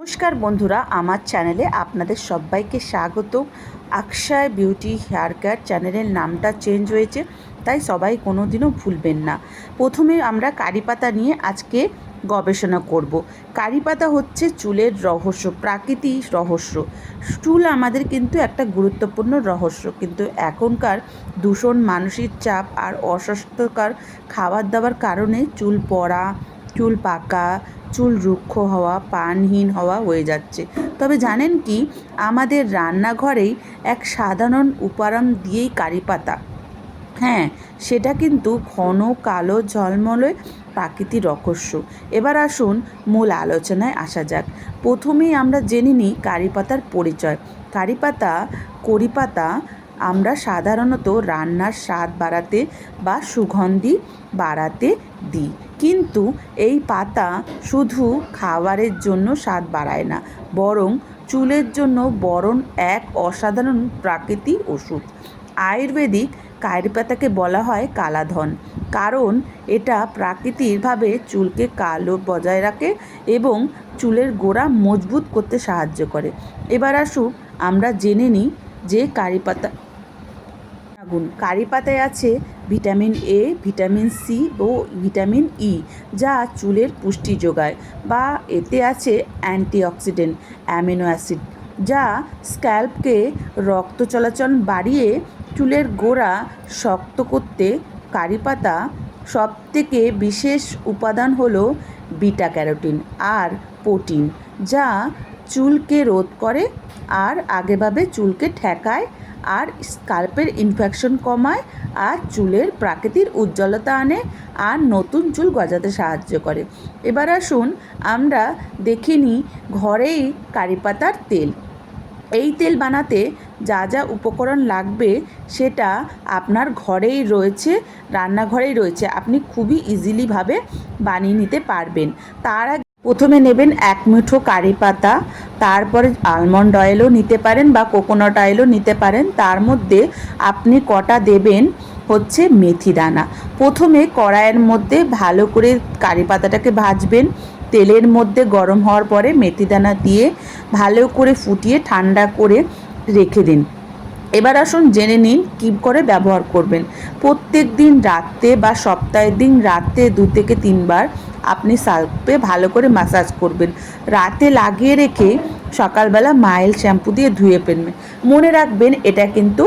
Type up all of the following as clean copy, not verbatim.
নমস্কার বন্ধুরা, আমার চ্যানেলে আপনাদের সবাইকে স্বাগত। অক্ষয় বিউটি হেয়ার কেয়ার চ্যানেলের নামটা চেঞ্জ হয়েছে, তাই সবাই কোনো দিনও ভুলবেন না। প্রথমে আমরা কারি পাতা নিয়ে আজকে গবেষণা করব। কারি পাতা হচ্ছে চুলের রহস্য, প্রাকৃতিক রহস্য। চুল আমাদের কিন্তু একটা গুরুত্বপূর্ণ রহস্য, কিন্তু এখনকার দূষণ, মানসিক চাপ আর অস্বাস্থ্যকর খাবার দাবার কারণে চুল পড়া, চুল পাকা, চুল রুক্ষ হওয়া, পানহীন হওয়া হয়ে যাচ্ছে। তবে জানেন কি, আমাদের রান্নাঘরেই এক সাধারণ উপাদান দিয়েই কারি পাতা, হ্যাঁ, সেটা কিন্তু ঘন কালো ঝলমলে প্রাকৃতিক রহস্য। এবার আসুন মূল আলোচনায় আসা যাক। প্রথমেই আমরা জেনে নিই কারি পাতার পরিচয়। কারি পাতা আমরা সাধারণত রান্নার স্বাদ বাড়াতে বা সুগন্ধি বাড়াতে দিই, কিন্তু এই পাতা শুধু খাবারের জন্য স্বাদ বাড়ায় না, বরং চুলের জন্য এক অসাধারণ প্রাকৃতিক ওষুধ। আয়ুর্বেদিক কারি পাতাকে বলা হয় কালাধন, কারণ এটা প্রাকৃতিকভাবে চুলকে কালো বজায় রাখে এবং চুলের গোড়া মজবুত করতে সাহায্য করে। এবার আসুন আমরা জেনে নিই যে কারি পাতা গুণ। কারি পাতায় আছে ভিটামিন এ, ভিটামিন সি ও ভিটামিন ই, যা চুলের পুষ্টি যোগায়, বা এতে আছে অ্যান্টিঅক্সিডেন্ট অ্যামিনো অ্যাসিড, যা স্ক্যাল্পকে রক্ত চলাচল বাড়িয়ে চুলের গোড়া শক্ত করতে। কারি পাতা সবথেকে বিশেষ উপাদান হলো বিটা ক্যারোটিন আর প্রোটিন, যা চুলকে রোধ করে আর আগেভাবে চুলকে ঠেকায় আর স্কাল্পের ইনফেকশন কমায় আর চুলের প্রাকৃতিক উজ্জ্বলতা আনে আর নতুন চুল গজাতে সাহায্য করে। এবার আসুন আমরা দেখে নিই ঘরেই কারি পাতার তেল। এই তেল বানাতে যা যা উপকরণ লাগবে সেটা আপনার ঘরেই রয়েছে, রান্নাঘরেই রয়েছে, আপনি খুবই ইজিলিভাবে বানিয়ে নিতে পারবেন। তার আগে প্রথমে নেবেন 1 মুঠো কারি পাতা, তারপরে আলমন্ড অয়েলও নিতে পারেন বা কোকোনাট অয়েলও নিতে পারেন। তার মধ্যে আপনি কটা দেবেন হচ্ছে মেথি দানা। প্রথমে কড়াইয়ের মধ্যে ভালো করে কারি পাতাটাকে ভাজবেন। তেলের মধ্যে গরম হওয়ার পরে মেথি দানা দিয়ে ভালো করে ফুটিয়ে ঠান্ডা করে রেখে দিন। এবার আসুন জেনে নিন কী করে ব্যবহার করবেন। প্রত্যেক দিন রাত্রে বা সপ্তাহের দিন রাতে 2 থেকে 3 বার আপনি স্যাল্পে ভালো করে ম্যাসাজ করবেন। রাতে লাগিয়ে রেখে সকালবেলা মাইল্ড শ্যাম্পু দিয়ে ধুয়ে ফেলবেন। মনে রাখবেন এটা কিন্তু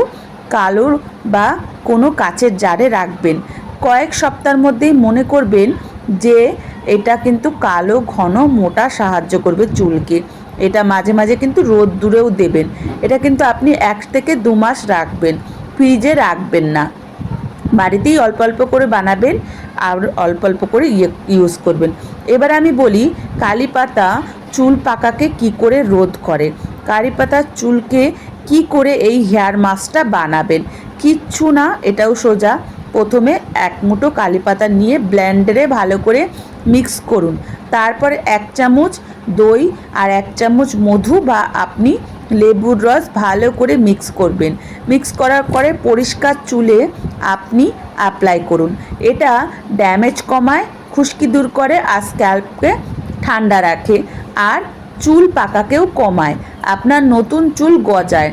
কালো বা কোনো কাচের জারে রাখবেন। কয়েক সপ্তাহের মধ্যেই মনে করবেন যে এটা কিন্তু কালো ঘন মোটা সাহায্য করবে চুলকে। এটা মাঝে মাঝে কিন্তু রোদ্দুরেও দেবেন। এটা কিন্তু আপনি 1 থেকে 2 মাস রাখবেন, ফ্রিজে রাখবেন না। বাড়িতেই অল্প অল্প করে বানাবেন আর অল্প অল্প করে ইউজ করবেন। এবার আমি বলি কারি পাতা চুল পাকাকে কি করে রোধ করে। কারি পাতা চুলকে কি করে এই হেয়ার মাস্কটা বানাবেন, কিচ্ছু না, এটাও সোজা। প্রথমে 1 মুঠো কারি পাতা নিয়ে ব্লেন্ডারে ভালো করে মিক্স করুন। তারপরে 1 চামচ দই আর 1 চামচ মধু বা আপনি লেবুর রস ভালো করে মিক্স করবেন। মিক্স করার পরে পরিষ্কার চুলে আপনি অ্যাপ্লাই করুন। এটা ড্যামেজ কমায়, খুশকি দূর করে আর স্ক্যাল্পকে ঠান্ডা রাখে আর চুল পাকাকেও কমায়, আপনার নতুন চুল গজায়।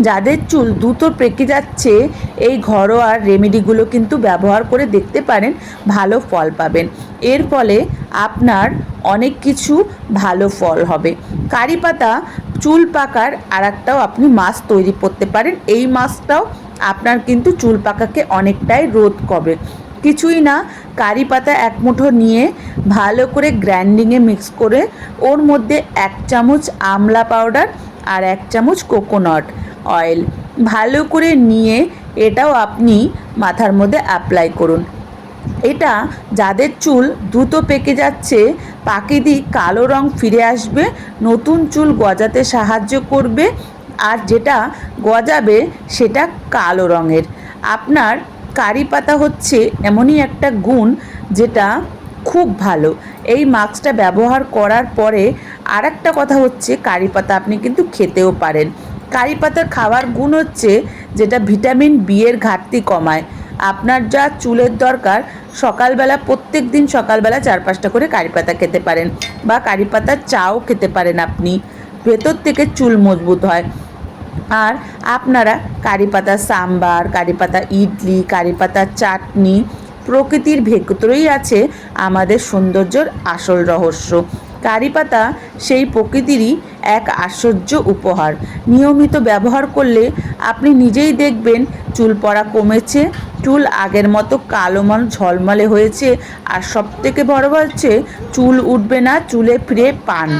যাদের চুল দ্রুত পেকে যাচ্ছে, এই ঘরোয়া রেমেডিগুলো কিন্তু ব্যবহার করে দেখতে পারেন, ভালো ফল পাবেন। এর ফলে আপনার অনেক কিছু ভালো ফল হবে। কারি পাতা চুল পাকার আরেকটাও আপনি মাস্ক তৈরি করতে পারেন। এই মাস্কটাও আপনার কিন্তু চুল পাকাকে অনেকটাই রোধ করবে। কিছুই না, কারি পাতা 1 মুঠো নিয়ে ভালো করে গ্রাইন্ডিংয়ে মিক্স করে ওর মধ্যে 1 চামচ আমলা পাউডার আর 1 চামচ কোকোনাট অয়েল ভালো করে নিয়ে এটাও আপনি মাথার মধ্যে অ্যাপ্লাই করুন। এটা যাদের চুল দ্রুত পেকে যাচ্ছে, প্রাকৃতিক কালো রং ফিরে আসবে, নতুন চুল গজাতে সাহায্য করবে, আর যেটা গজাবে সেটা কালো রঙের। আপনার কারি পাতা হচ্ছে এমনই একটা গুণ যেটা খুব ভালো। এই মাস্কটা ব্যবহার করার পরে আরেকটা কথা হচ্ছে, কারি পাতা আপনি কিন্তু খেতেও পারেন। কারি পাতার খাওয়ার গুণ হচ্ছে যেটা ভিটামিন বি এর ঘাটতি কমায়। আপনার যা চুলের দরকার সকালবেলা প্রত্যেক দিন সকালবেলা 4-5টা করে কারি পাতা খেতে পারেন, বা কারি পাতার চাও খেতে পারেন আপনি, ভেতর থেকে চুল মজবুত হয়। আর আপনারা কারি পাতা সাম্বার, কারি পাতা ইডলি, কারি পাতার চাটনি, প্রকৃতির ভেতরেই আছে আমাদের সৌন্দর্যের আসল রহস্য। কারি পাতা সেই প্রকৃতিরই এক আশ্চর্য উপহার। নিয়মিত ব্যবহার করলে আপনি নিজেই দেখবেন চুল পড়া কমেছে, চুল আগের মতো কালো ঝলমলে হয়েছে, আর সবথেকে বড় হচ্ছে চুল উঠবে না, চুলে ফিরে পান।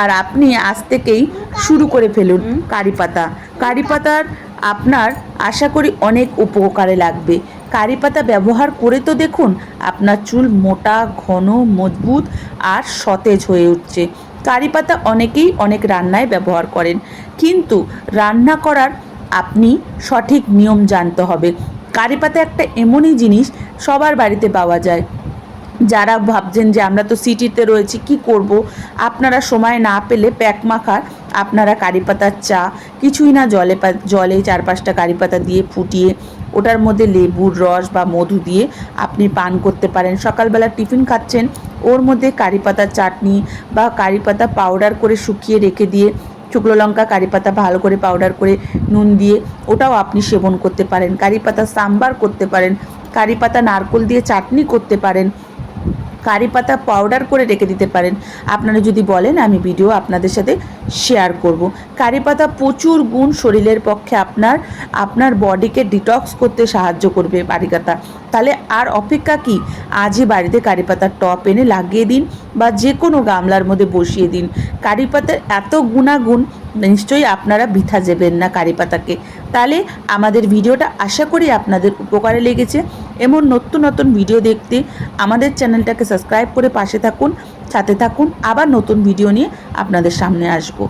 আর আপনি আজ থেকেই শুরু করে ফেলুন কারি পাতা। কারি পাতার আপনার আশা করি অনেক উপকারে লাগবে। কারি পাতা ব্যবহার করে তো দেখুন, আপনার চুল মোটা, ঘন, মজবুত আর সতেজ হয়ে উঠছে। কারি পাতা অনেকেই অনেক রান্নায় ব্যবহার করেন, কিন্তু রান্না করার আপনি সঠিক নিয়ম জানতে হবে। কারি পাতা একটা এমনই জিনিস সবার বাড়িতে পাওয়া যায়। যারা ভাবছেন যে আমরা তো সিটিতে রয়েছি কি করব, আপনারা সময় না পেলে প্যাক মাখার আপনারা কারি পাতার চা, কিছুই না, জলে 4-5টা কারি পাতা দিয়ে ফুটিয়ে ওটার মধ্যে লেবুর রস বা মধু দিয়ে আপনি পান করতে পারেন। সকালবেলা টিফিন খাচ্ছেন, ওর মধ্যে কারি পাতার চাটনি বা কারি পাতা পাউডার করে শুকিয়ে রেখে দিয়ে, শুকনো লঙ্কা, কারি পাতা ভালো করে পাউডার করে নুন দিয়ে ওটাও আপনি সেবন করতে পারেন। কারি পাতা সাম্বার করতে পারেন, কারি পাতা নারকোল দিয়ে চাটনি করতে পারেন, কারি পাতা পাউডার করে রেখে দিতে পারেন। আপনারা যদি বলেন আমি ভিডিও আপনাদের সাথে শেয়ার করব। কারি পাতা প্রচুর গুণ শরীরের পক্ষে, আপনার বডিকে ডিটক্স করতে সাহায্য করবে কারি পাতা। তাহলে আর অপেক্ষা কি, আজই বাড়িতে কারি পাতার টপ এনে লাগিয়ে দিন, বা যে কোনো গামলার মধ্যে বসিয়ে দিন। কারি পাতার এত গুণাগুণ, নিশ্চয়ই আপনারা বৃথা যাবেন না কারি পাতাকে। তাহলে আমাদের ভিডিওটা আশা করি আপনাদের উপকারে লেগেছে। এমন নতুন নতুন ভিডিও দেখতে আমাদের চ্যানেলটাকে সাবস্ক্রাইব করে পাশে থাকুন, সাথে থাকুন। আবার নতুন ভিডিও নিয়ে আপনাদের সামনে আসবো।